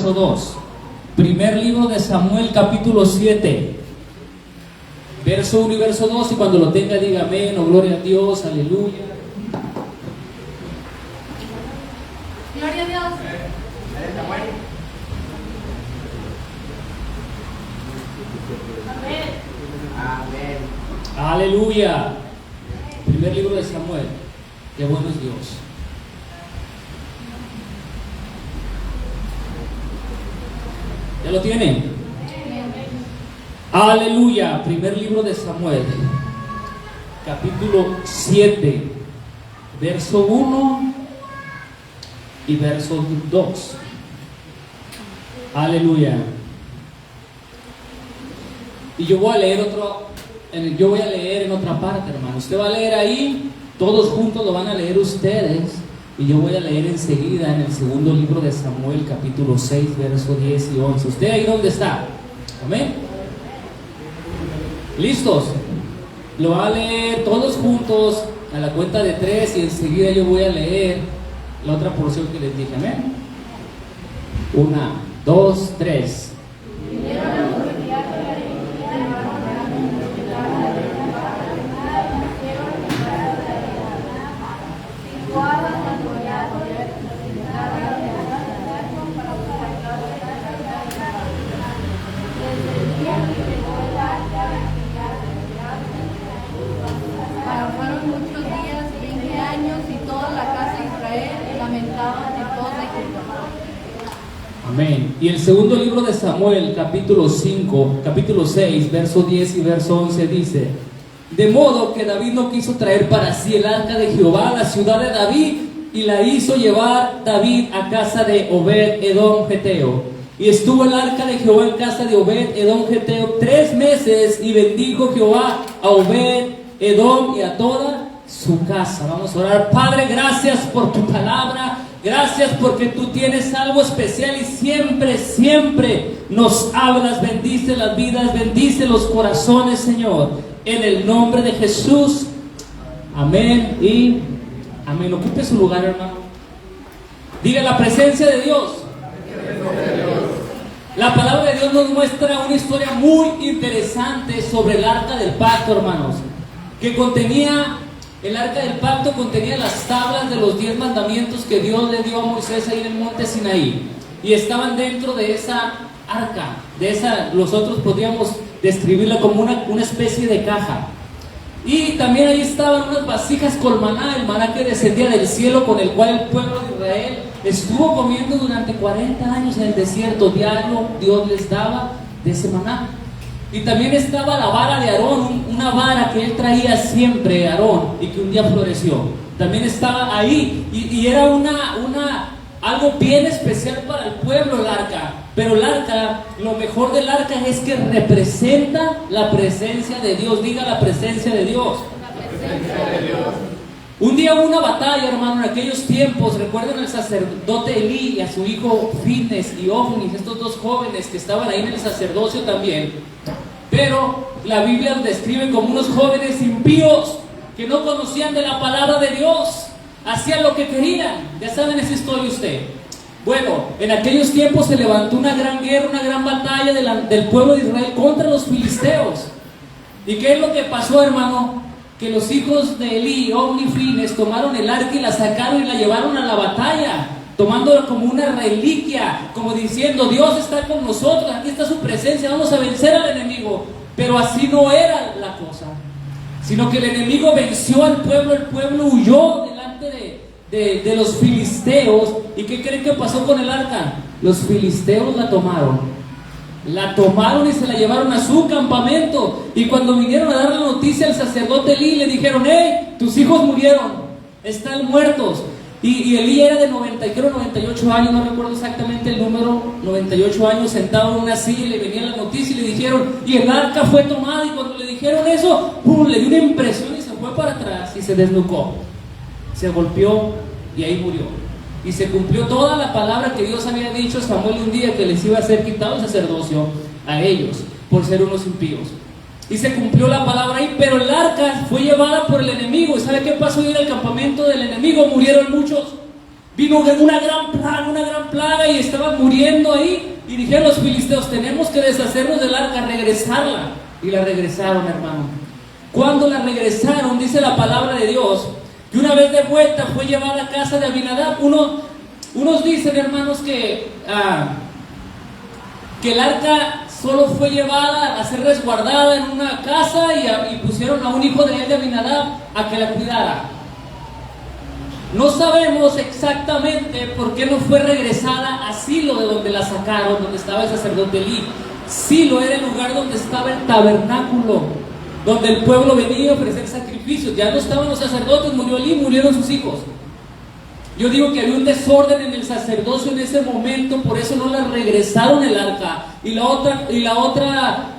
verso 2. Primer libro de Samuel, capítulo 7, verso 1 y verso 2. Y cuando lo tenga, diga amén o gloria a Dios, aleluya. Gloria a Dios. Amén. Aleluya. Primer libro de Samuel. Qué bueno es Dios. ¿Ya lo tienen? Aleluya. Primer libro de Samuel, capítulo 7, verso 1 y verso 2. Aleluya. Y yo voy a leer en otra parte, hermano. Usted va a leer ahí, todos juntos lo van a leer ustedes. Y yo voy a leer enseguida en el segundo libro de Samuel, capítulo 6, verso 10 y 11. ¿Usted ahí dónde está? Amén. ¿Listos? Lo va a leer todos juntos a la cuenta de 3 y enseguida yo voy a leer la otra porción que les dije. Amén. 1, 2, 3. Fueron muchos días, 20 años, y toda la casa de Israel lamentaba en toda Egipto. Amén. Y el segundo libro de Samuel, capítulo 6, verso 10 y verso 11 dice: de modo que David no quiso traer para sí el arca de Jehová a la ciudad de David, y la hizo llevar David a casa de Obed Edom Geteo. Y estuvo el arca de Jehová en casa de Obed Edom Geteo 3 meses, y bendijo Jehová a Obed Edom y a toda su casa. Vamos a orar. Padre, gracias por tu palabra. Gracias porque tú tienes algo especial y siempre nos hablas. Bendice las vidas, bendice los corazones, Señor, en el nombre de Jesús. Amén y amén. Ocupe su lugar, hermano. Diga: la presencia de Dios. La palabra de Dios nos muestra una historia muy interesante sobre el arca del pacto, hermanos, que contenía, el arca del pacto contenía las tablas de los 10 mandamientos que Dios le dio a Moisés ahí en el monte Sinaí, y estaban dentro de esa arca, nosotros podríamos describirla como una especie de caja. Y también ahí estaban unas vasijas con maná, el maná que descendía del cielo, con el cual el pueblo de Israel estuvo comiendo durante 40 años en el desierto. Diario Dios les daba de ese maná. Y también estaba la vara de Aarón, una vara que él traía siempre, Aarón, y que un día floreció. También estaba ahí, y era algo bien especial para el pueblo, el arca. Pero el arca, lo mejor del arca es que representa la presencia de Dios. Diga: la presencia de Dios. La presencia de Dios. Un día hubo una batalla, hermano, en aquellos tiempos. Recuerden al sacerdote Elí y a su hijo Finnes y Ofnis, estos 2 jóvenes que estaban ahí en el sacerdocio también. Pero la Biblia los describe como unos jóvenes impíos que no conocían de la palabra de Dios, hacían lo que querían. Ya saben esa historia usted. Bueno, en aquellos tiempos se levantó una gran guerra, una gran batalla del pueblo de Israel contra los filisteos. ¿Y qué es lo que pasó, hermano? Que los hijos de Elí, Ofni y Finnes, tomaron el arca y la sacaron y la llevaron a la batalla, tomándola como una reliquia, como diciendo: Dios está con nosotros, aquí está su presencia, vamos a vencer al enemigo. Pero así no era la cosa, sino que el enemigo venció al pueblo, el pueblo huyó delante de los filisteos. ¿Y qué creen que pasó con el arca? Los filisteos la tomaron y se la llevaron a su campamento. Y cuando vinieron a dar la noticia al sacerdote Elí, le dijeron: tus hijos murieron, están muertos. Y Elí era de 98 años, no recuerdo exactamente el número, 98 años, sentado en una silla, y le venía la noticia y le dijeron: y el arca fue tomada. Y cuando le dijeron eso, le dio una impresión y se fue para atrás y se desnucó, se golpeó y ahí murió. Y se cumplió toda la palabra que Dios había dicho a Samuel un día, que les iba a ser quitado el sacerdocio a ellos por ser unos impíos. Y se cumplió la palabra ahí, pero el arca fue llevada por el enemigo. ¿Y sabe qué pasó ahí en el campamento del enemigo? Murieron muchos. Vino una gran plaga y estaban muriendo ahí. Y dijeron los filisteos: tenemos que deshacernos del arca, regresarla. Y la regresaron, hermano. Cuando la regresaron, dice la palabra de Dios, que una vez de vuelta fue llevada a casa de Abinadab. Unos dicen, hermanos, que el arca solo fue llevada a ser resguardada en una casa y pusieron a un hijo de él, de Abinadab, a que la cuidara. No sabemos exactamente por qué no fue regresada a Silo, de donde la sacaron, donde estaba el sacerdote Elí. Silo era el lugar donde estaba el tabernáculo, donde el pueblo venía a ofrecer sacrificios. Ya no estaban los sacerdotes, murió Elí, murieron sus hijos. Yo digo que había un desorden en el sacerdocio en ese momento, por eso no la regresaron el arca. Y la otra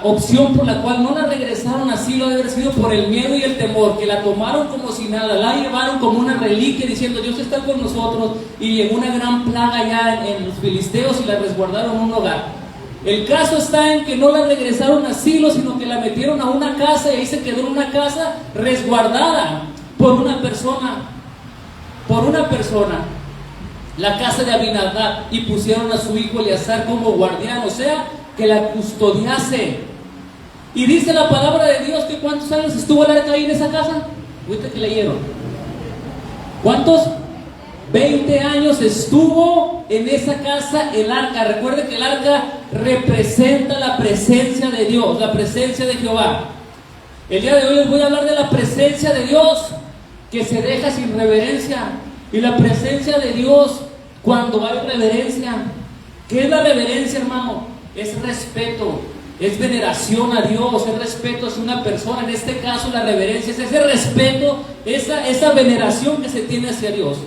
opción por la cual no la regresaron así lo debe haber sido por el miedo y el temor, que la tomaron como si nada, la llevaron como una reliquia diciendo: Dios está con nosotros. Y llegó una gran plaga ya en los filisteos y la resguardaron en un hogar. El caso está en que no la regresaron a Silo, sino que la metieron a una casa, y ahí se quedó en una casa resguardada por una persona, la casa de Abinadab, y pusieron a su hijo Eleazar como guardián, o sea, que la custodiase. Y dice la palabra de Dios que ¿cuántos años estuvo el arca ahí en esa casa? Ahorita que leyeron. ¿Cuántos? 20 años estuvo en esa casa el arca. Recuerde que el arca representa la presencia de Dios, la presencia de Jehová. El día de hoy les voy a hablar de la presencia de Dios que se deja sin reverencia. Y la presencia de Dios cuando hay reverencia. ¿Qué es la reverencia, hermano? Es respeto, es veneración a Dios, es respeto hacia una persona. En este caso la reverencia es ese respeto, esa veneración que se tiene hacia Dios.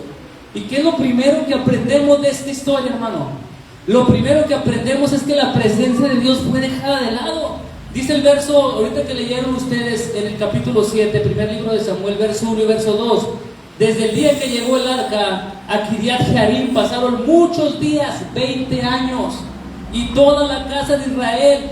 ¿Y qué es lo primero que aprendemos de esta historia, hermano? Lo primero que aprendemos es que la presencia de Dios fue dejada de lado. Dice el verso, ahorita que leyeron ustedes en el capítulo 7, primer libro de Samuel, verso 1 y verso 2. Desde el día que llegó el arca a Kiriat Jearim pasaron muchos días, 20 años. Y toda la casa de Israel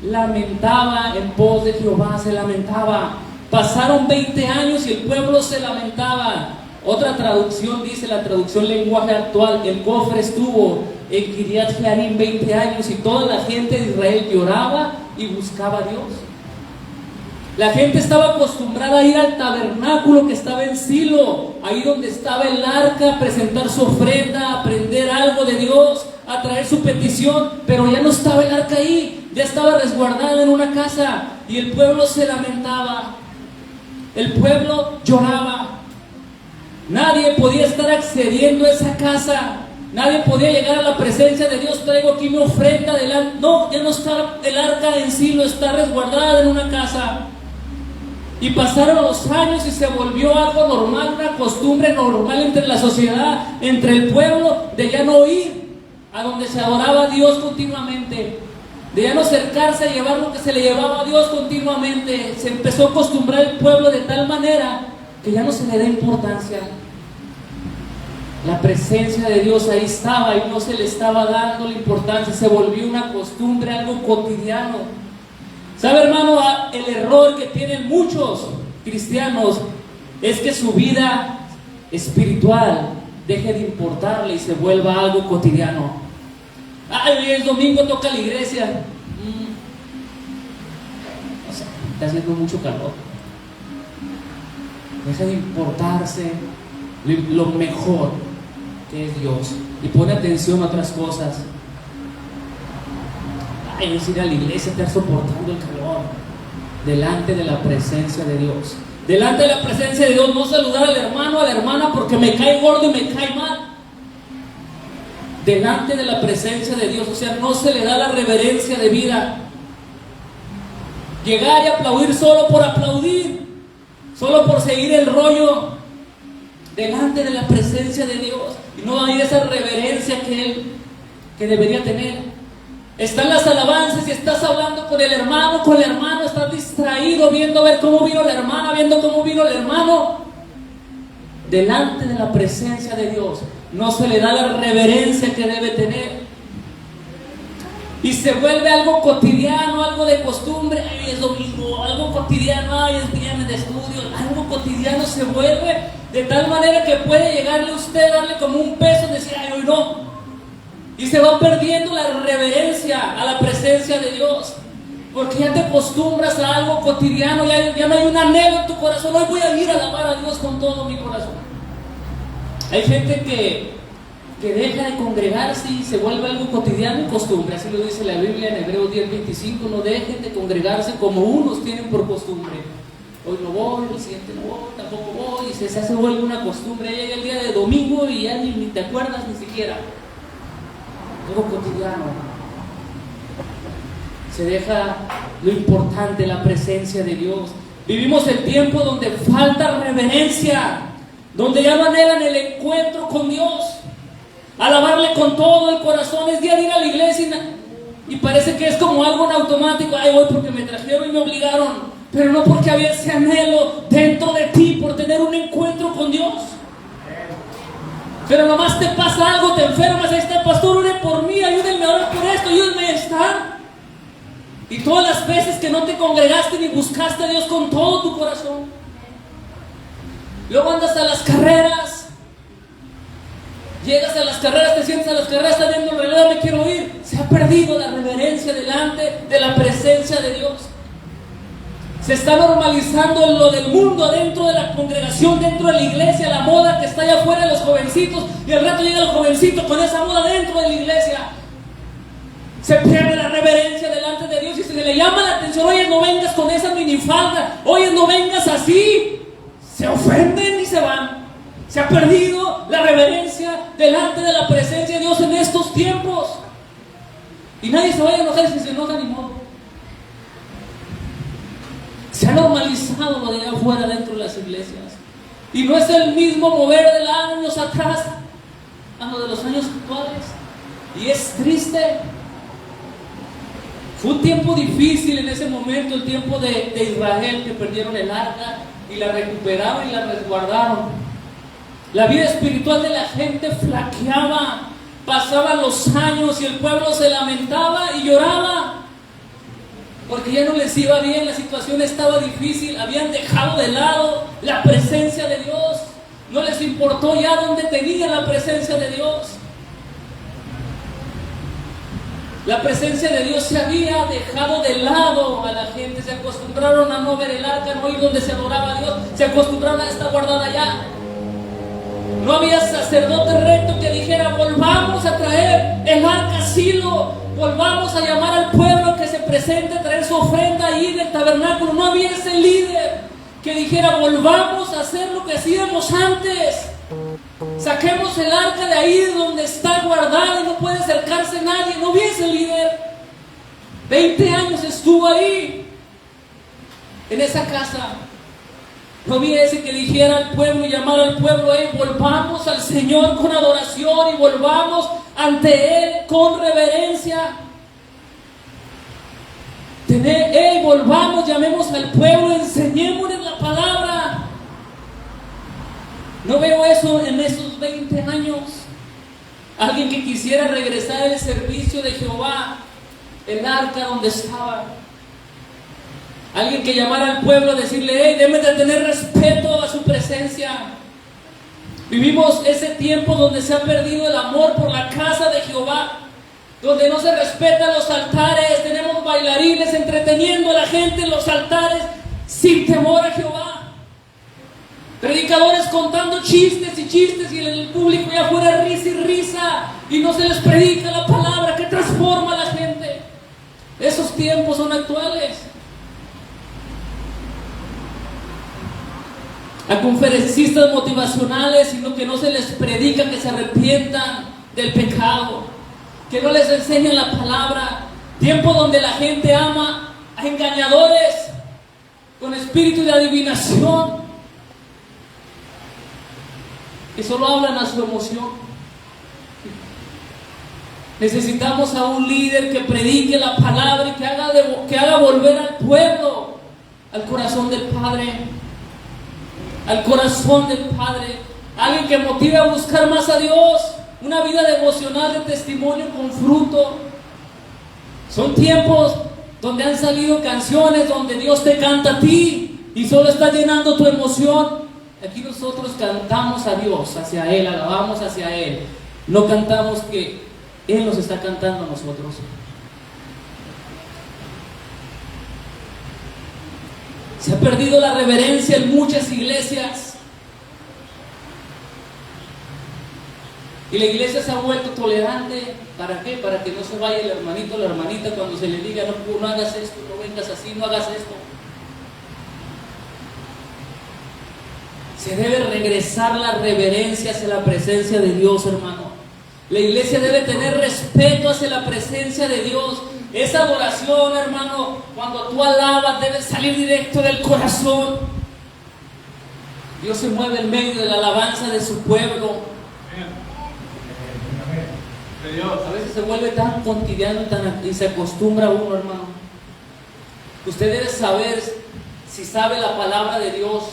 lamentaba en pos de Jehová, se lamentaba. Pasaron 20 años y el pueblo se lamentaba. Otra traducción dice, la traducción lenguaje actual: el cofre estuvo en Kiriat Jearim 20 años y toda la gente de Israel lloraba y buscaba a Dios. La gente estaba acostumbrada a ir al tabernáculo que estaba en Silo, ahí donde estaba el arca, a presentar su ofrenda, a aprender algo de Dios, a traer su petición, pero ya no estaba el arca ahí, ya estaba resguardada en una casa, y el pueblo se lamentaba, el pueblo lloraba. Nadie podía estar accediendo a esa casa, nadie podía llegar a la presencia de Dios: traigo aquí mi ofrenda delante. No, ya no está el arca en Silo, está resguardada en una casa. Y pasaron los años y se volvió algo normal, una costumbre normal entre la sociedad, entre el pueblo, de ya no ir a donde se adoraba a Dios continuamente, de ya no acercarse a llevar lo que se le llevaba a Dios continuamente. Se empezó a acostumbrar el pueblo de tal manera que ya no se le da importancia. La presencia de Dios ahí estaba y no se le estaba dando la importancia, se volvió una costumbre, algo cotidiano. ¿Sabe, hermano? El error que tienen muchos cristianos es que su vida espiritual deje de importarle y se vuelva algo cotidiano. Ay, el domingo toca la iglesia. O sea, está haciendo mucho calor. Deja de importarse lo mejor que es Dios y pone atención a otras cosas. Ay, es ir a la iglesia, estar soportando el calor delante de la presencia de Dios. Delante de la presencia de Dios, no saludar al hermano, a la hermana porque me cae gordo y me cae mal. Delante de la presencia de Dios, o sea, no se le da la reverencia de vida. Llegar y aplaudir solo por aplaudir, solo por seguir el rollo, delante de la presencia de Dios, y no hay esa reverencia que debería tener. Están las alabanzas y estás hablando con el hermano, estás distraído viendo a ver cómo vino la hermana, viendo cómo vino el hermano. Delante de la presencia de Dios no se le da la reverencia que debe tener. Y se vuelve algo cotidiano, algo de costumbre. Ay, es domingo, algo cotidiano, ay, es viernes de estudio. Algo cotidiano se vuelve de tal manera que puede llegarle a usted, darle como un peso, decir, ay, hoy no. Y se va perdiendo la reverencia a la presencia de Dios. Porque ya te acostumbras a algo cotidiano, ya no hay un anhelo en tu corazón. Hoy voy a ir a alabar a Dios con todo mi corazón. Hay gente que deja de congregarse y se vuelve algo cotidiano y costumbre. Así lo dice la Biblia en Hebreos 10:25. No dejen de congregarse como unos tienen por costumbre. Hoy no voy, el siguiente no voy, tampoco voy. Y se vuelve una costumbre. Llega el día de domingo y ya ni te acuerdas ni siquiera. Algo cotidiano. Se deja lo importante, la presencia de Dios. Vivimos el tiempo donde falta reverencia, donde ya no anhelan el encuentro con Dios, alabarle con todo el corazón. Es día de ir a la iglesia y parece que es como algo en automático. Ay, voy porque me trajeron y me obligaron, pero no porque había ese anhelo dentro de ti por tener un encuentro con Dios. Pero nomás te pasa algo, te enfermas, ahí está, pastor, ore por mí, ayúdenme a orar por esto, ayúdenme a estar. Y todas las veces que no te congregaste ni buscaste a Dios con todo tu corazón. Luego andas a las carreras. Llegas a las carreras, te sientas a las carreras, estás viendo el reloj, me quiero ir. Se ha perdido la reverencia delante de la presencia de Dios. Se está normalizando lo del mundo dentro de la congregación, dentro de la iglesia, la moda que está allá afuera de los jovencitos. Y al rato llega el jovencito con esa moda dentro de la iglesia. Se pierde la reverencia delante de Dios y se le llama la atención. Oye, no vengas con esa minifalda, oye, no vengas así. Se ofenden y se van. Se ha perdido la reverencia delante de la presencia de Dios en estos tiempos. Y nadie se vaya a enojar, si se enoja ni modo. Se ha normalizado lo de allá afuera dentro de las iglesias. Y no es el mismo mover de años atrás a lo de los años actuales. Y es triste. Fue un tiempo difícil en ese momento, el tiempo de Israel, que perdieron el arca y la recuperaron y la resguardaron. La vida espiritual de la gente flaqueaba, pasaban los años y el pueblo se lamentaba y lloraba, porque ya no les iba bien, la situación estaba difícil, habían dejado de lado la presencia de Dios, no les importó ya dónde tenían la presencia de Dios. La presencia de Dios se había dejado de lado a la gente. Se acostumbraron a no ver el arca, no ir donde se adoraba a Dios. Se acostumbraron a estar guardada allá. No había sacerdote recto que dijera: volvamos a traer el arca a Silo, volvamos a llamar al pueblo que se presente a traer su ofrenda ahí del tabernáculo. No había ese líder que dijera: volvamos a hacer lo que hacíamos antes. Saquemos el arca de ahí donde está guardada y no puede acercarse nadie. No vi ese líder. 20 años estuvo ahí, en esa casa. No vi ese que dijera al pueblo y llamara al pueblo: volvamos al Señor con adoración y volvamos ante Él con reverencia. Volvamos, llamemos al pueblo, enseñémosles la palabra. No veo eso en esos 20 años. Alguien que quisiera regresar al servicio de Jehová, el arca donde estaba. Alguien que llamara al pueblo a decirle: deben de tener respeto a su presencia. Vivimos ese tiempo donde se ha perdido el amor por la casa de Jehová, donde no se respetan los altares. Tenemos bailarines entreteniendo a la gente en los altares sin temor a Jehová. Predicadores contando chistes y el público ya fuera risa y risa, y no se les predica la palabra que transforma a la gente. Esos tiempos son actuales. A conferencistas motivacionales, sino que no se les predica que se arrepientan del pecado, que no les enseñan la palabra. Tiempo donde la gente ama a engañadores con espíritu de adivinación, que solo hablan a su emoción. Necesitamos a un líder que predique la palabra y que haga volver al pueblo al corazón del Padre, al corazón del Padre. Alguien que motive a buscar más a Dios, una vida devocional de testimonio con fruto. Son tiempos donde han salido canciones donde Dios te canta a ti y solo está llenando tu emoción. Aquí nosotros cantamos a Dios, hacia Él, alabamos hacia Él. No cantamos que Él nos está cantando a nosotros. Se ha perdido la reverencia en muchas iglesias. Y la iglesia se ha vuelto tolerante. ¿Para qué? Para que no se vaya el hermanito o la hermanita cuando se le diga: no hagas esto, no vengas así, no hagas esto. Se debe regresar la reverencia hacia la presencia de Dios, hermano. La iglesia debe tener respeto hacia la presencia de Dios. Esa adoración, hermano, cuando tú alabas, debe salir directo del corazón. Dios se mueve en medio de la alabanza de su pueblo. A veces se vuelve tan cotidiano y se acostumbra uno, hermano. Usted debe saber, si sabe la palabra de Dios.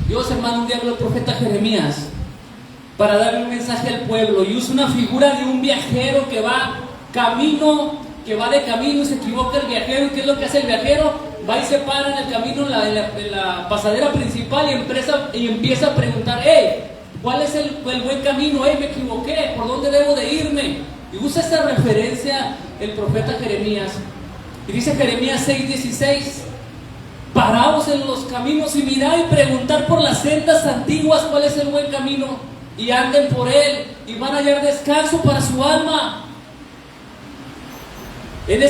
Dios, hermano, un día habló el profeta Jeremías para darle un mensaje al pueblo y usa una figura de un viajero que va de camino y se equivoca el viajero. ¿Y qué es lo que hace el viajero? Va y se para en el camino, en la pasadera principal y empieza a preguntar: hey, ¿cuál es el buen camino? Hey, me equivoqué, ¿por dónde debo de irme? Y usa esta referencia el profeta Jeremías. Y dice Jeremías 6:16: paraos en los caminos y mirad y preguntar por las sendas antiguas cuál es el buen camino, y anden por él, y van a hallar descanso para su alma. En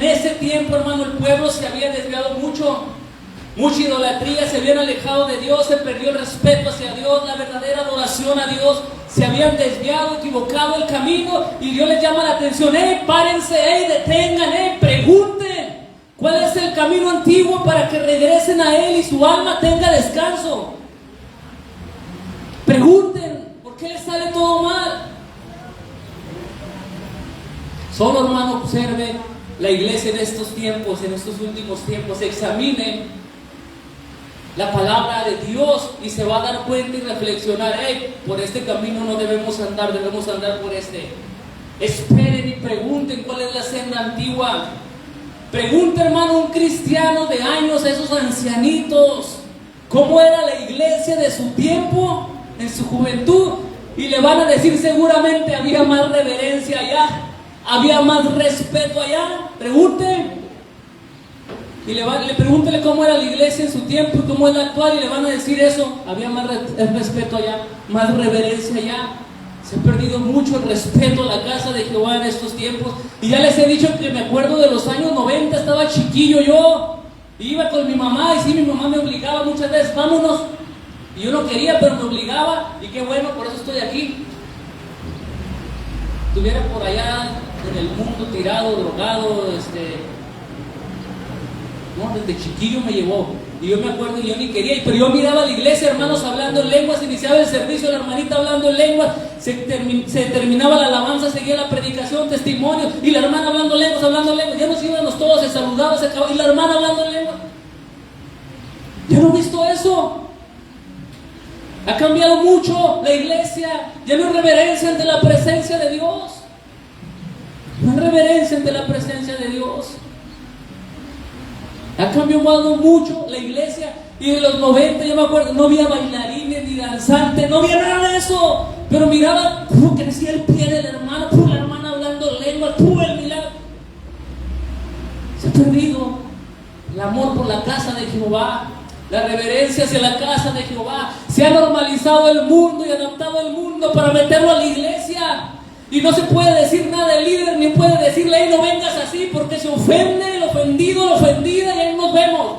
ese tiempo, hermano, el pueblo se había desviado mucha idolatría, se habían alejado de Dios, se perdió el respeto hacia Dios, la verdadera adoración a Dios, se habían desviado, equivocado el camino, y Dios les llama la atención: párense, detengan, pregunten cuál es el camino antiguo para que regresen a Él y su alma tenga descanso. Pregunten, ¿por qué les sale todo mal? Solo, hermano, observe la iglesia en estos tiempos, en estos últimos tiempos, examine la palabra de Dios y se va a dar cuenta y reflexionar: por este camino no debemos andar por este. Esperen y pregunten cuál es la senda antigua. Pregunta, hermano, un cristiano de años a esos ancianitos cómo era la iglesia de su tiempo, en su juventud, y le van a decir seguramente había más reverencia allá, había más respeto allá. Pregunten. Y pregúntele cómo era la iglesia en su tiempo y cómo es la actual, y le van a decir eso: había más respeto allá, más reverencia allá. Se ha perdido mucho el respeto a la casa de Jehová en estos tiempos. Y ya les he dicho que me acuerdo de los años 90, estaba chiquillo yo, iba con mi mamá, y sí, mi mamá me obligaba muchas veces: vámonos. Y yo no quería, pero me obligaba, y qué bueno, por eso estoy aquí. Estuviera por allá en el mundo tirado, drogado, no, desde chiquillo me llevó. Y yo me acuerdo que yo ni quería, pero yo miraba a la iglesia, hermanos, hablando en lenguas, iniciaba el servicio, la hermanita hablando en lenguas, se terminaba la alabanza, seguía la predicación, testimonio, y la hermana hablando en lenguas, ya nos íbamos todos, se saludaban, se acababa, y la hermana hablando en lenguas. Yo no he visto eso. Ha cambiado mucho la iglesia, ya no hay reverencia ante la presencia de Dios. No hay reverencia ante la presencia de Dios. Ha cambiado mucho la iglesia. Y en los 90, yo me acuerdo, no había bailarines ni danzantes, no había nada de eso. Pero miraba, crecía el pie de la hermana hablando lengua, el milagro. Se ha perdido el amor por la casa de Jehová, la reverencia hacia la casa de Jehová. Se ha normalizado el mundo y adaptado el mundo para meterlo a la iglesia. Y no se puede decir nada del líder, ni puede decirle: no vengas así, porque se ofende el ofendido, la ofendida, y ahí nos vemos.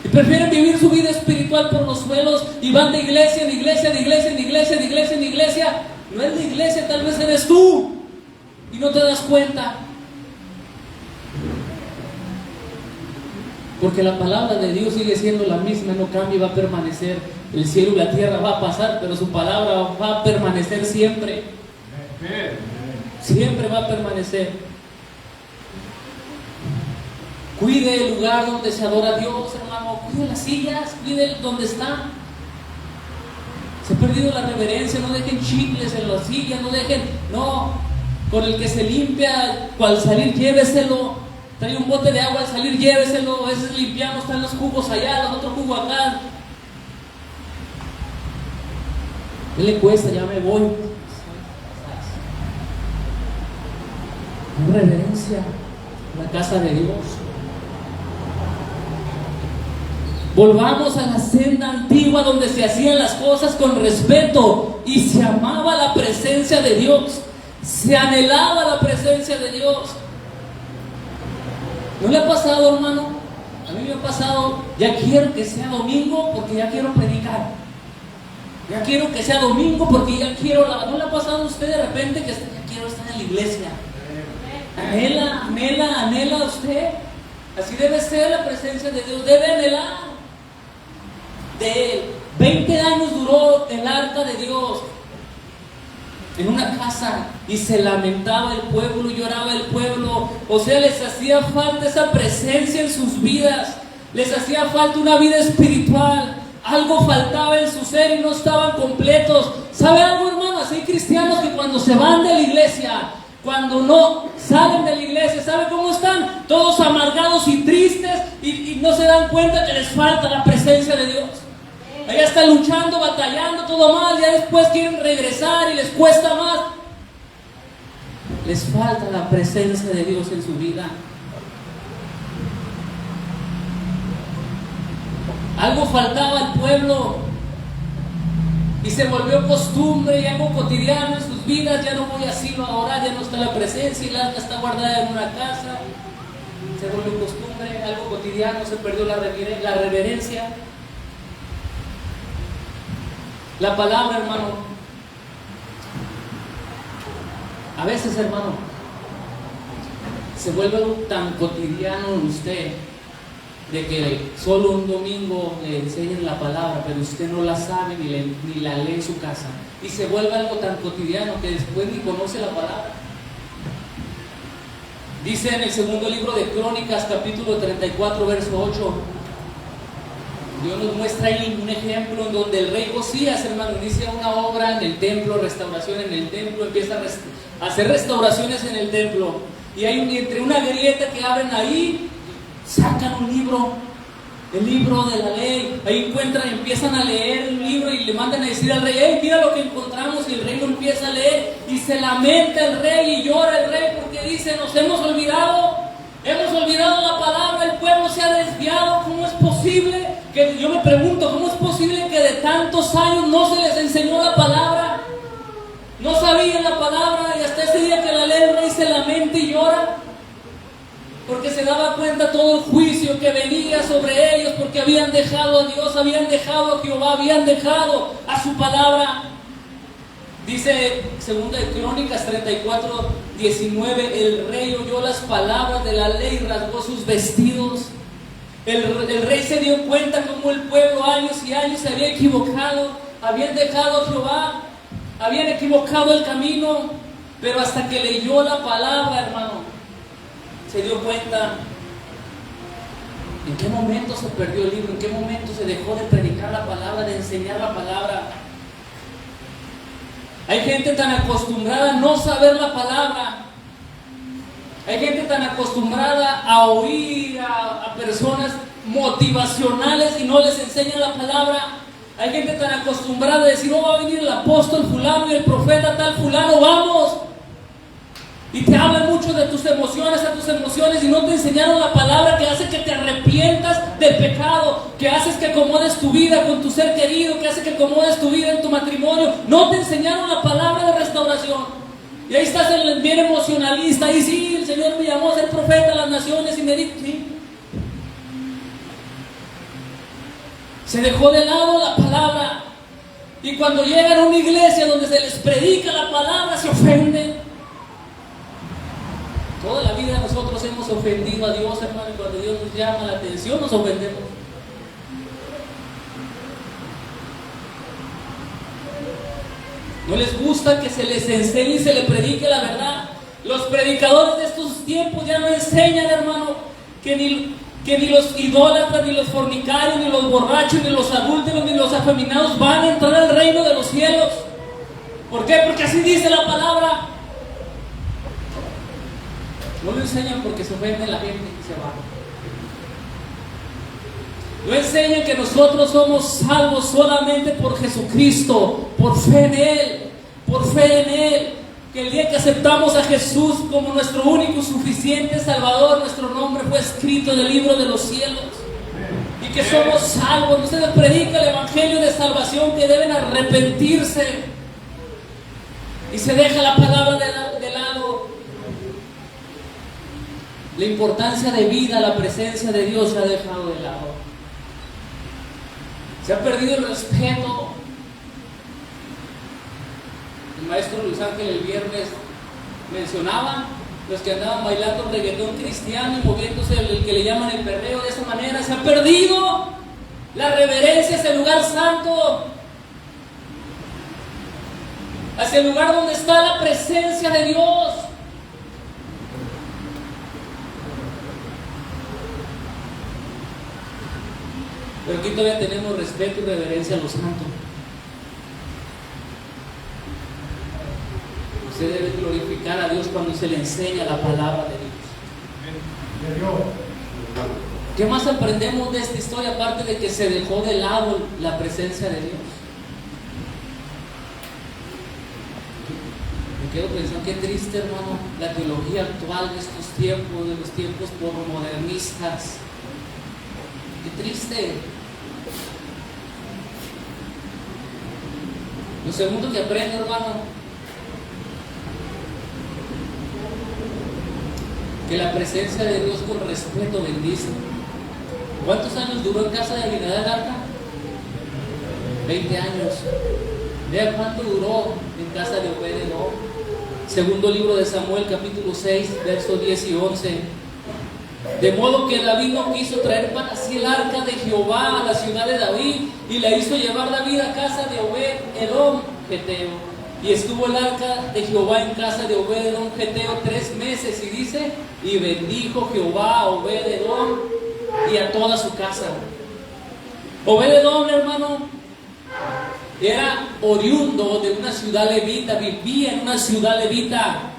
Y prefieren vivir su vida espiritual por los suelos y van de iglesia en iglesia, de iglesia en iglesia, de iglesia en iglesia. No es la iglesia, tal vez eres tú y no te das cuenta. Porque la palabra de Dios sigue siendo la misma, no cambia y va a permanecer. El cielo y la tierra va a pasar, pero su palabra va a permanecer siempre. Siempre va a permanecer. Cuide el lugar donde se adora a Dios, hermano. Cuide las sillas, cuide donde está. Se ha perdido la reverencia. No dejen chicles en las sillas, no, con el que se limpia, al salir lléveselo. Trae un bote de agua, al salir lléveselo. A veces limpiamos, están los jugos allá, los otros jugos acá. ¿Qué le cuesta? Ya me voy. No reverencia la casa de Dios. Volvamos a la senda antigua donde se hacían las cosas con respeto y se amaba la presencia de Dios, se anhelaba la presencia de Dios. ¿No le ha pasado, hermano? A mí me ha pasado, ya quiero que sea domingo porque ya quiero predicar. Ya quiero que sea domingo porque ya quiero... ¿No le ha pasado a usted de repente que ya quiero estar en la iglesia? Anhela usted. Así debe ser la presencia de Dios, debe anhelar. De 20 años duró el arca de Dios en una casa y se lamentaba el pueblo, lloraba el pueblo. O sea, les hacía falta esa presencia en sus vidas, les hacía falta una vida espiritual. Algo faltaba en su ser y no estaban completos. ¿Sabe algo, hermanos? Hay cristianos que cuando se van de la iglesia, cuando no salen de la iglesia, ¿sabe cómo están? Todos amargados y tristes y no se dan cuenta que les falta la presencia de Dios. Allá están luchando, batallando, todo mal, ya después quieren regresar y les cuesta más. Les falta la presencia de Dios en su vida. Algo faltaba al pueblo y se volvió costumbre y algo cotidiano en sus vidas. Ya no voy así a orar, ya no está la presencia y la arca está guardada en una casa. Se volvió costumbre, algo cotidiano, se perdió la reverencia. La palabra, hermano, a veces, hermano, se vuelve algo tan cotidiano en usted de que solo un domingo le enseñan la palabra, pero usted no la sabe ni la lee en su casa, y se vuelve algo tan cotidiano que después ni conoce la palabra. Dice en el segundo libro de Crónicas, capítulo 34, verso 8, Dios nos muestra ahí un ejemplo en donde el rey Josías, hermano, inicia una obra en el templo, restauración en el templo, empieza a hacer restauraciones en el templo, y hay entre una grieta que abren ahí, sacan un libro, el libro de la ley. Ahí encuentran, empiezan a leer el libro y le mandan a decir al rey: hey, mira lo que encontramos. Y el rey lo empieza a leer y se lamenta el rey y llora el rey porque dice: nos hemos olvidado la palabra, el pueblo se ha desviado. ¿Cómo es posible? Que yo me pregunto, ¿cómo es posible que de tantos años no se les enseñó la palabra? No sabían la palabra, y hasta ese día que la lee el rey se lamenta y llora, porque se daba cuenta todo el juicio que venía sobre ellos, porque habían dejado a Dios, habían dejado a Jehová, habían dejado a su palabra. Dice 2 de Crónicas 34, 19, el rey oyó las palabras de la ley y rasgó sus vestidos. El rey se dio cuenta cómo el pueblo años y años se había equivocado, habían dejado a Jehová, habían equivocado el camino, pero hasta que leyó la palabra, hermano, se dio cuenta. ¿En qué momento se perdió el libro? ¿En qué momento se dejó de predicar la palabra, de enseñar la palabra? Hay gente tan acostumbrada a no saber la palabra. Hay gente tan acostumbrada a oír a personas motivacionales y no les enseñan la palabra. Hay gente tan acostumbrada a decir: oh, va a venir el apóstol fulano y el profeta tal fulano, vamos. Y te hablan mucho de tus emociones, y no te enseñaron la palabra que hace que te arrepientas del pecado, que haces que acomodes tu vida con tu ser querido, que hace que acomodes tu vida en tu matrimonio. No te enseñaron la palabra de restauración. Y ahí estás bien emocionalista, y sí, el Señor me llamó a ser profeta a las naciones y me dijo, sí. Se dejó de lado la palabra. Y cuando llegan a una iglesia donde se les predica la palabra, se ofenden. Toda la vida nosotros hemos ofendido a Dios, hermano, y cuando Dios nos llama la atención nos ofendemos. No les gusta que se les enseñe y se les predique la verdad. Los predicadores de estos tiempos ya no enseñan, hermano, que que ni los idólatras, ni los fornicarios, ni los borrachos, ni los adúlteros, ni los afeminados van a entrar al reino de los cielos. ¿Por qué? Porque así dice la palabra. No lo enseñan porque se ofende la gente y se va. No enseñan que nosotros somos salvos solamente por Jesucristo, por fe en Él, por fe en Él. Que el día que aceptamos a Jesús como nuestro único y suficiente Salvador, nuestro nombre fue escrito en el libro de los cielos. Y que somos salvos. No se les predica el evangelio de salvación, que deben arrepentirse. Y se deja la palabra de lado. La importancia de vida, la presencia de Dios se ha dejado de lado. Se ha perdido el respeto. El maestro Luis Ángel el viernes mencionaba los que andaban bailando reggaetón cristiano y moviéndose el que le llaman el perreo de esa manera. Se ha perdido la reverencia hacia el lugar santo, hacia el lugar donde está la presencia de Dios. Pero aquí todavía tenemos respeto y reverencia a los santos. Se debe glorificar a Dios cuando se le enseña la palabra de Dios. ¿Qué más aprendemos de esta historia aparte de que se dejó de lado la presencia de Dios? Me quedo pensando, qué triste, hermano, la teología actual de estos tiempos, de los tiempos posmodernistas. Qué triste. Lo segundo que aprendo, hermano, que la presencia de Dios con respeto bendice. ¿Cuántos años duró en casa de Abinadab Arca? 20 años. Vean cuánto duró en casa de Obed-Edom. Segundo libro de Samuel, capítulo 6, versos 10 y 11. De modo que David no quiso traer para sí el arca de Jehová a la ciudad de David, y la hizo llevar David a casa de Obed-Edom Geteo. Y estuvo el arca de Jehová en casa de Obed-Edom Geteo 3 meses, y dice, y bendijo Jehová a Obed-Edom y a toda su casa. Obed-Edom, hermano, era oriundo de una ciudad levita, vivía en una ciudad levita.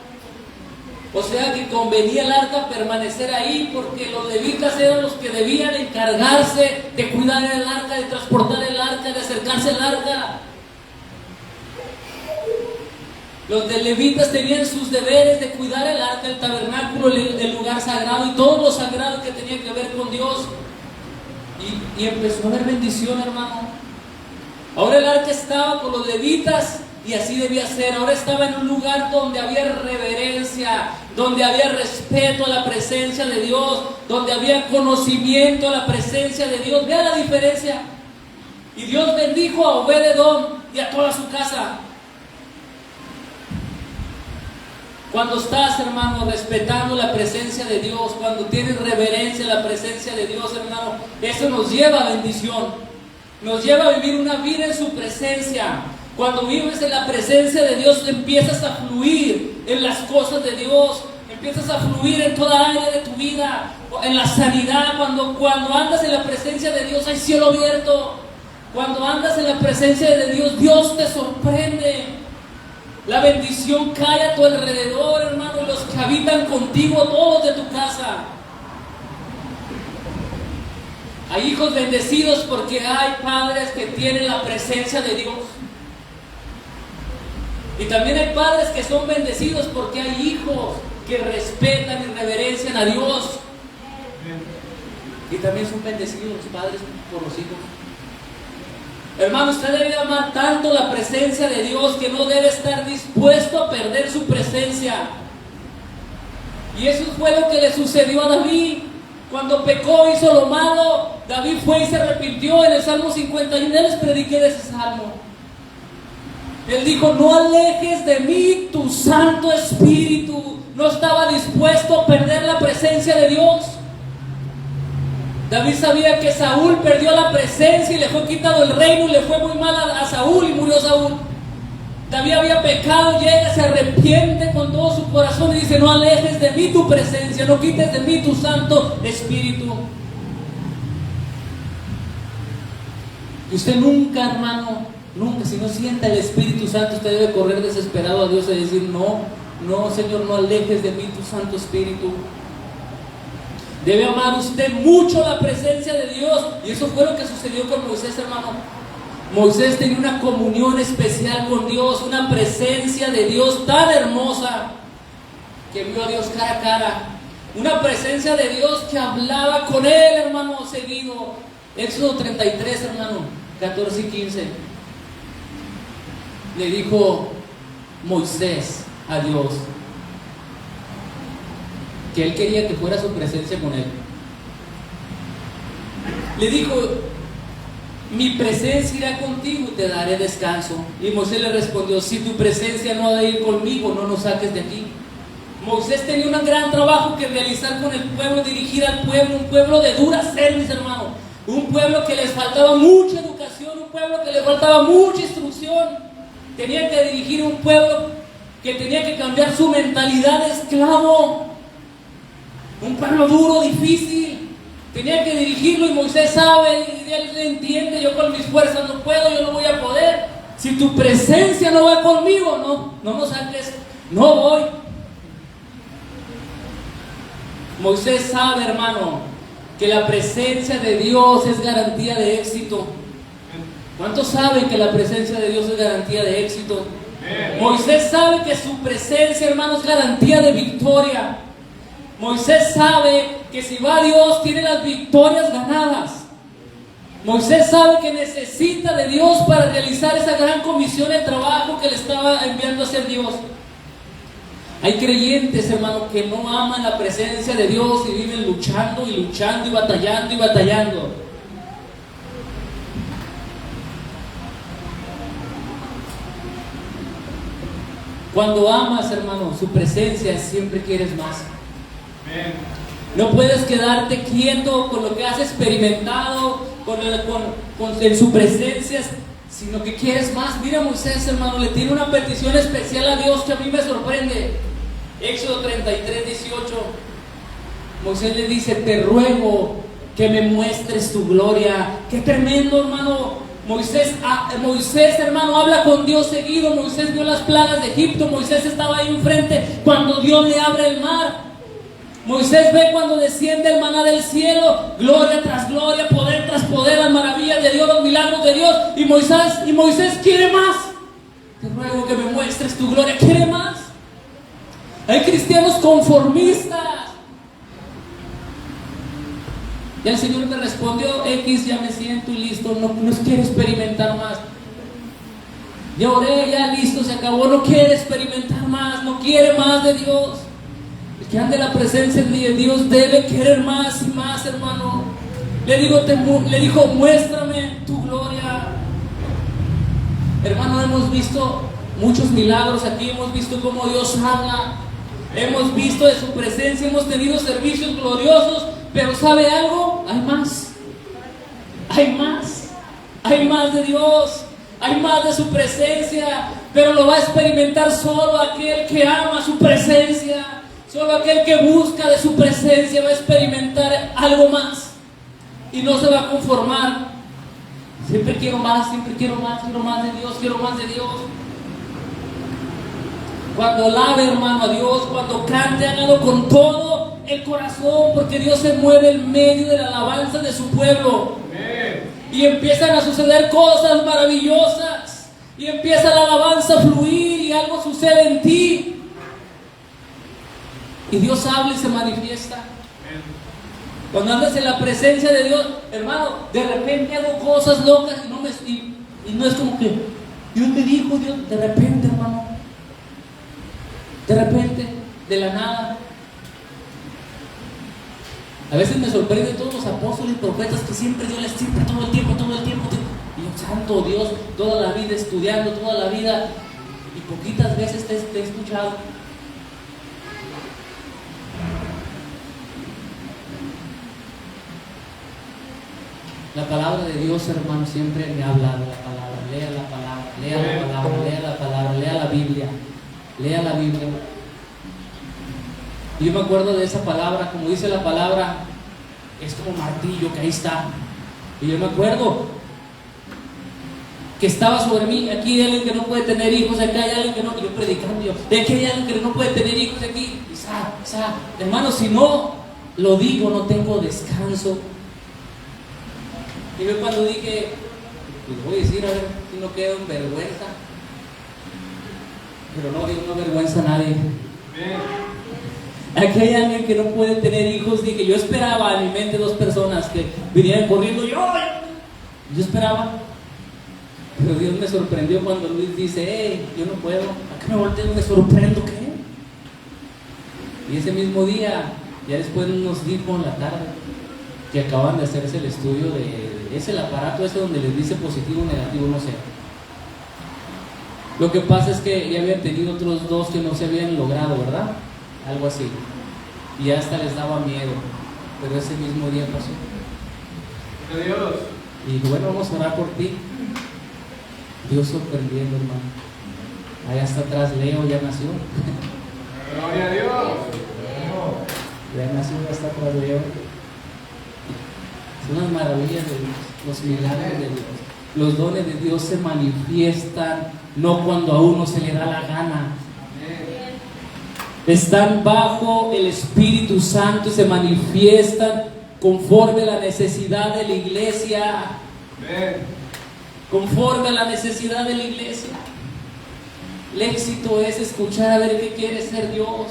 O sea que convenía el arca permanecer ahí, porque los levitas eran los que debían encargarse de cuidar el arca, de transportar el arca, de acercarse al arca. Los de levitas tenían sus deberes de cuidar el arca, el tabernáculo, el lugar sagrado y todo lo sagrado que tenía que ver con Dios. Y empezó a haber bendición, hermano. Ahora el arca estaba con los levitas y así debía ser. Ahora estaba en un lugar donde había reverencia, donde había respeto a la presencia de Dios, donde había conocimiento a la presencia de Dios. Vea la diferencia. Y Dios bendijo a Obed-Edom y a toda su casa. Cuando estás, hermano, respetando la presencia de Dios, cuando tienes reverencia a la presencia de Dios, hermano, eso nos lleva a bendición, nos lleva a vivir una vida en su presencia. Cuando vives en la presencia de Dios, empiezas a fluir en las cosas de Dios, empiezas a fluir en toda área de tu vida, en la sanidad. Cuando andas en la presencia de Dios, hay cielo abierto. Cuando andas en la presencia de Dios, Dios te sorprende. La bendición cae a tu alrededor, hermano, y los que habitan contigo, todos de tu casa. Hay hijos bendecidos porque hay padres que tienen la presencia de Dios. Y también hay padres que son bendecidos porque hay hijos que respetan y reverencian a Dios. Y también son bendecidos los padres por los hijos. Hermano, usted debe amar tanto la presencia de Dios que no debe estar dispuesto a perder su presencia. Y eso fue lo que le sucedió a David. Cuando pecó, hizo lo malo, David fue y se arrepintió. En el Salmo 51, ya les prediqué de ese salmo. Él dijo, no alejes de mí tu Santo Espíritu. No estaba dispuesto a perder la presencia de Dios. David sabía que Saúl perdió la presencia y le fue quitado el reino y le fue muy mal a Saúl y murió Saúl. David había pecado, llega, se arrepiente con todo su corazón y dice, no alejes de mí tu presencia, no quites de mí tu Santo Espíritu. Y usted nunca, hermano, nunca, si no sienta el Espíritu Santo, usted debe correr desesperado a Dios y decir: no, no, Señor, no alejes de mí tu Santo Espíritu. Debe amar usted mucho la presencia de Dios. Y eso fue lo que sucedió con Moisés, hermano. Moisés tenía una comunión especial con Dios, una presencia de Dios tan hermosa, que vio a Dios cara a cara. Una presencia de Dios que hablaba con él, hermano, seguido. Éxodo 33, hermano, 14 y 15. Le dijo Moisés a Dios que él quería que fuera su presencia con él. Le dijo: mi presencia irá contigo y te daré descanso. Y Moisés le respondió: si tu presencia no ha de ir conmigo, no nos saques de aquí. Moisés tenía un gran trabajo que realizar con el pueblo, dirigir al pueblo, un pueblo de dura cerviz, hermano, un pueblo que les faltaba mucha educación, un pueblo que les faltaba mucha instrucción. Tenía que dirigir un pueblo que tenía que cambiar su mentalidad de esclavo, un pueblo duro, difícil. Tenía que dirigirlo, y Moisés sabe, y él entiende: yo con mis fuerzas no puedo, yo no voy a poder. Si tu presencia no va conmigo, no nos saques, no voy. Moisés sabe, hermano, que la presencia de Dios es garantía de éxito. ¿Cuántos saben que la presencia de Dios es garantía de éxito? Moisés sabe que su presencia, hermano, es garantía de victoria. Moisés sabe que si va a Dios, tiene las victorias ganadas. Moisés sabe que necesita de Dios para realizar esa gran comisión de trabajo que le estaba enviando a hacer Dios. Hay creyentes, hermano, que no aman la presencia de Dios y viven luchando y luchando y batallando y batallando. Cuando amas, hermano, su presencia, siempre quieres más. No puedes quedarte quieto con lo que has experimentado, en su presencia, sino que quieres más. Mira, Moisés, hermano, le tiene una petición especial a Dios que a mí me sorprende. Éxodo 33, 18. Moisés le dice: te ruego que me muestres tu gloria. Qué tremendo, hermano. Moisés, hermano, habla con Dios seguido. Moisés vio las plagas de Egipto. Moisés estaba ahí enfrente cuando Dios le abre el mar. Moisés ve cuando desciende el maná del cielo, gloria tras gloria, poder tras poder, las maravillas de Dios, los milagros de Dios. Y Moisés quiere más. Te ruego que me muestres tu gloria. Quiere más. Hay cristianos conformistas. Y el Señor me respondió: X, ya me siento y listo, no quiero experimentar más. Ya oré, ya listo, se acabó, no quiere experimentar más, no quiere más de Dios. El que ande en la presencia de Dios debe querer más y más, hermano. Le dijo: muéstrame tu gloria. Hermano, hemos visto muchos milagros aquí, hemos visto cómo Dios habla, hemos visto de su presencia, hemos tenido servicios gloriosos, pero ¿sabe algo? Hay más. Hay más. Hay más de Dios. Hay más de su presencia, pero lo va a experimentar solo aquel que ama su presencia. Solo aquel que busca de su presencia va a experimentar algo más y no se va a conformar. Siempre quiero más, quiero más de Dios, quiero más de Dios. Cuando alabe, hermano, a Dios, cuando cante, hágalo con todo el corazón, porque Dios se mueve en medio de la alabanza de su pueblo. Y empiezan a suceder cosas maravillosas, y empieza la alabanza a fluir, y algo sucede en ti. Y Dios habla y se manifiesta. Cuando andas en la presencia de Dios, hermano, de repente hago cosas locas y no es como que Dios me dijo, Dios, de repente, hermano, de repente, de la nada. A veces me sorprende todos los apóstoles y profetas que siempre Dios les siempre todo el tiempo. Y yo, santo Dios, toda la vida estudiando, toda la vida, y poquitas veces te he escuchado. La palabra de Dios, hermano, siempre me ha hablado. La palabra, lea la palabra, lea la palabra, lea la palabra, lea la Biblia, lea la Biblia. Y yo me acuerdo de esa palabra, como dice la palabra, es como martillo que ahí está. Y yo me acuerdo que estaba sobre mí. Aquí hay alguien que no puede tener hijos, acá hay alguien que no, y yo predicando, de aquí hay alguien que no puede tener hijos aquí. Hermano, si no lo digo, no tengo descanso. Y yo cuando dije, pues voy a decir, a ver si no quedo en vergüenza. Pero no digo, no avergüenza a nadie. Aquí hay alguien que no puede tener hijos. Dije, yo esperaba en mi mente 2 personas que vinieran corriendo. Yo esperaba. Pero Dios me sorprendió cuando Luis dice, hey, yo no puedo. Acá me volteo, me sorprendo, ¿qué? Y ese mismo día, ya después nos dijo en la tarde que acaban de hacerse el estudio es el aparato ese donde les dice positivo o negativo, no sé. Lo que pasa es que ya habían tenido otros 2 que no se habían logrado, ¿verdad? Algo así. Y hasta les daba miedo. Pero ese mismo día pasó. Adiós. Y dijo, bueno, vamos a orar por ti. Dios sorprendiendo, hermano. Allá hasta atrás Leo ya nació. Gloria a Dios. Ya nació, ya está atrás Leo. Son las maravillas de Dios, los milagros de Dios. Los dones de Dios se manifiestan no cuando a uno se le da la gana. Están bajo el Espíritu Santo y se manifiestan conforme a la necesidad de la iglesia. Conforme a la necesidad de la iglesia. El éxito es escuchar a ver qué quiere ser Dios.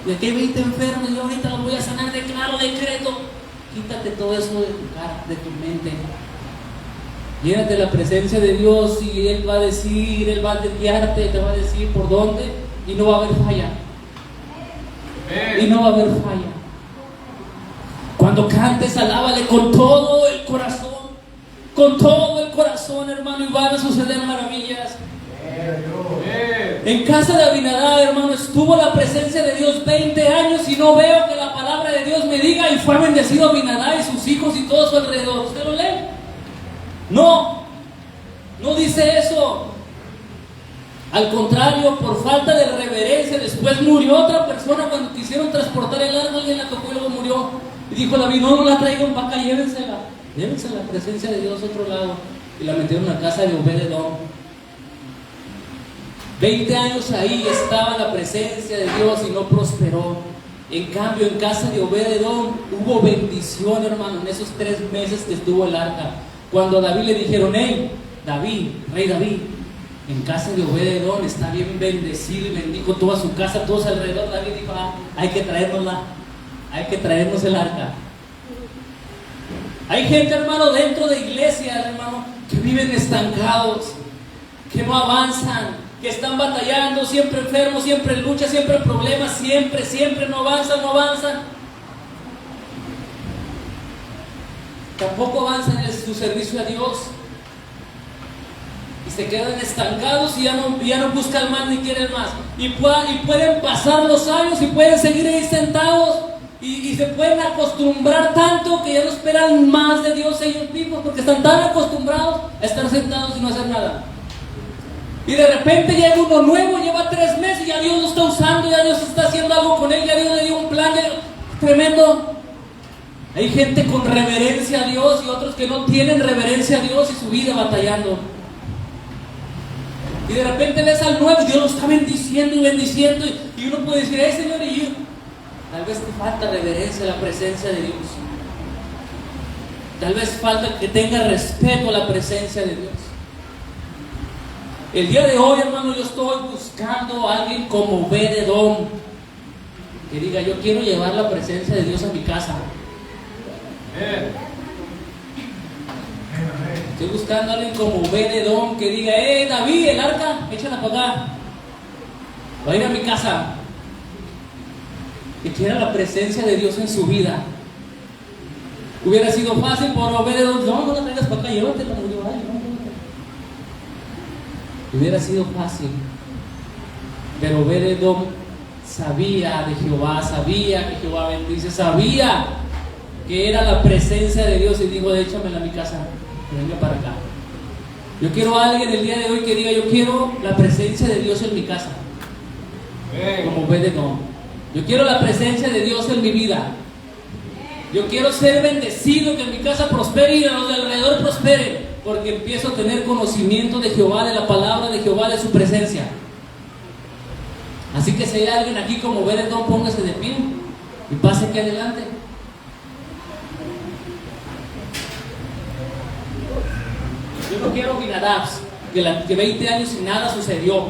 De que hay 20 enfermos, yo ahorita los voy a sanar, declaro, decreto. Quítate todo eso de tu cara, de tu mente. Llénate la presencia de Dios y Él va a decir, Él va a guiarte, te va a decir por dónde y no va a haber falla. Y no va a haber falla. Cuando cantes, alábale con todo el corazón. Con todo el corazón, hermano, y van a suceder maravillas. En casa de Abinadab, hermano, estuvo la presencia de Dios 20 años y no veo que la palabra de Dios me diga y fue bendecido Abinadab y sus hijos y todo su alrededor. ¿Usted lo lee? No dice eso. Al contrario, por falta de reverencia, después murió otra persona cuando quisieron transportar el arma, alguien la tocó y luego murió. Y dijo David, no la traigan para acá, llévensela a la presencia de Dios a otro lado. Y la metieron a casa de Obed-Edom. 20 años ahí estaba la presencia de Dios y no prosperó. En cambio, en casa de Obed-Edom hubo bendición, hermano, en esos 3 meses que estuvo el arca. Cuando a David le dijeron, hey, David, rey David, en casa de Obed-Edom está bien bendecido y bendijo toda su casa, todos alrededor. David dijo, hay que traernos el arca. Hay gente, hermano, dentro de iglesias, hermano, que viven estancados, que no avanzan, que están batallando, siempre enfermos, siempre en lucha, siempre en problemas, siempre no avanzan. Tampoco avanzan en su servicio a Dios. Y se quedan estancados y ya no buscan más ni quieren más. Y pueden pasar los años y pueden seguir ahí sentados y se pueden acostumbrar tanto que ya no esperan más de Dios ellos mismos porque están tan acostumbrados a estar sentados y no hacer nada. Y de repente llega uno nuevo, lleva 3 meses y ya Dios lo está usando, ya Dios está haciendo algo con él, ya Dios le dio un plan tremendo. Hay gente con reverencia a Dios y otros que no tienen reverencia a Dios y su vida batallando. Y de repente ves al nuevo y Dios lo está bendiciendo y uno puede decir, Señor, y yo, tal vez te falta reverencia a la presencia de Dios. Tal vez falta que tenga respeto a la presencia de Dios. El día de hoy, hermano, yo estoy buscando a alguien como Obed-Edom que diga, yo quiero llevar la presencia de Dios a mi casa. Estoy buscando a alguien como Obed-Edom que diga, David, el arca, échala para acá, va a ir a mi casa. Que quiera la presencia de Dios en su vida. Hubiera sido fácil por Obed-Edom, no la traigas para acá, llévatela, murió, hubiera sido fácil. Pero Obed-Edom sabía de Jehová, sabía que Jehová bendice, sabía que era la presencia de Dios y dijo, échamela a mi casa, venga para acá. Yo quiero a alguien el día de hoy que diga, yo quiero la presencia de Dios en mi casa, como Obed-Edom. Yo quiero la presencia de Dios en mi vida. Yo quiero ser bendecido, que mi casa prospere y a los de alrededor prosperen, porque empiezo a tener conocimiento de Jehová, de la palabra de Jehová, de su presencia. Así que si hay alguien aquí como Obed-Edom, póngase de pie y pase aquí adelante. Yo no quiero que 20 años y nada sucedió.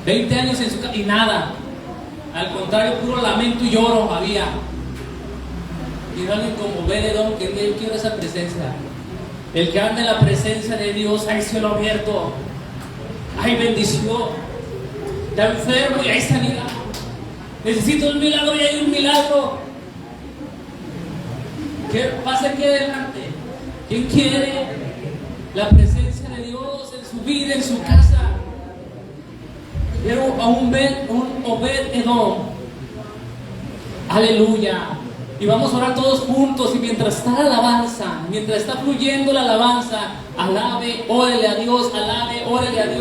20 años en su casa y nada. Al contrario, puro lamento y lloro había. Y alguien como Obed-Edom, que yo quiero esa presencia. El que anda en la presencia de Dios, hay cielo abierto, hay bendición. Está enfermo y hay sanidad. Necesito un milagro y hay un milagro. Pase aquí adelante. ¿Quién quiere la presencia de Dios en su vida, en su casa? Quiero a un Obed-Edom. Aleluya. Y vamos a orar todos juntos. Y mientras está la alabanza, mientras está fluyendo la alabanza, alabe, órele a Dios, alabe, órele a Dios.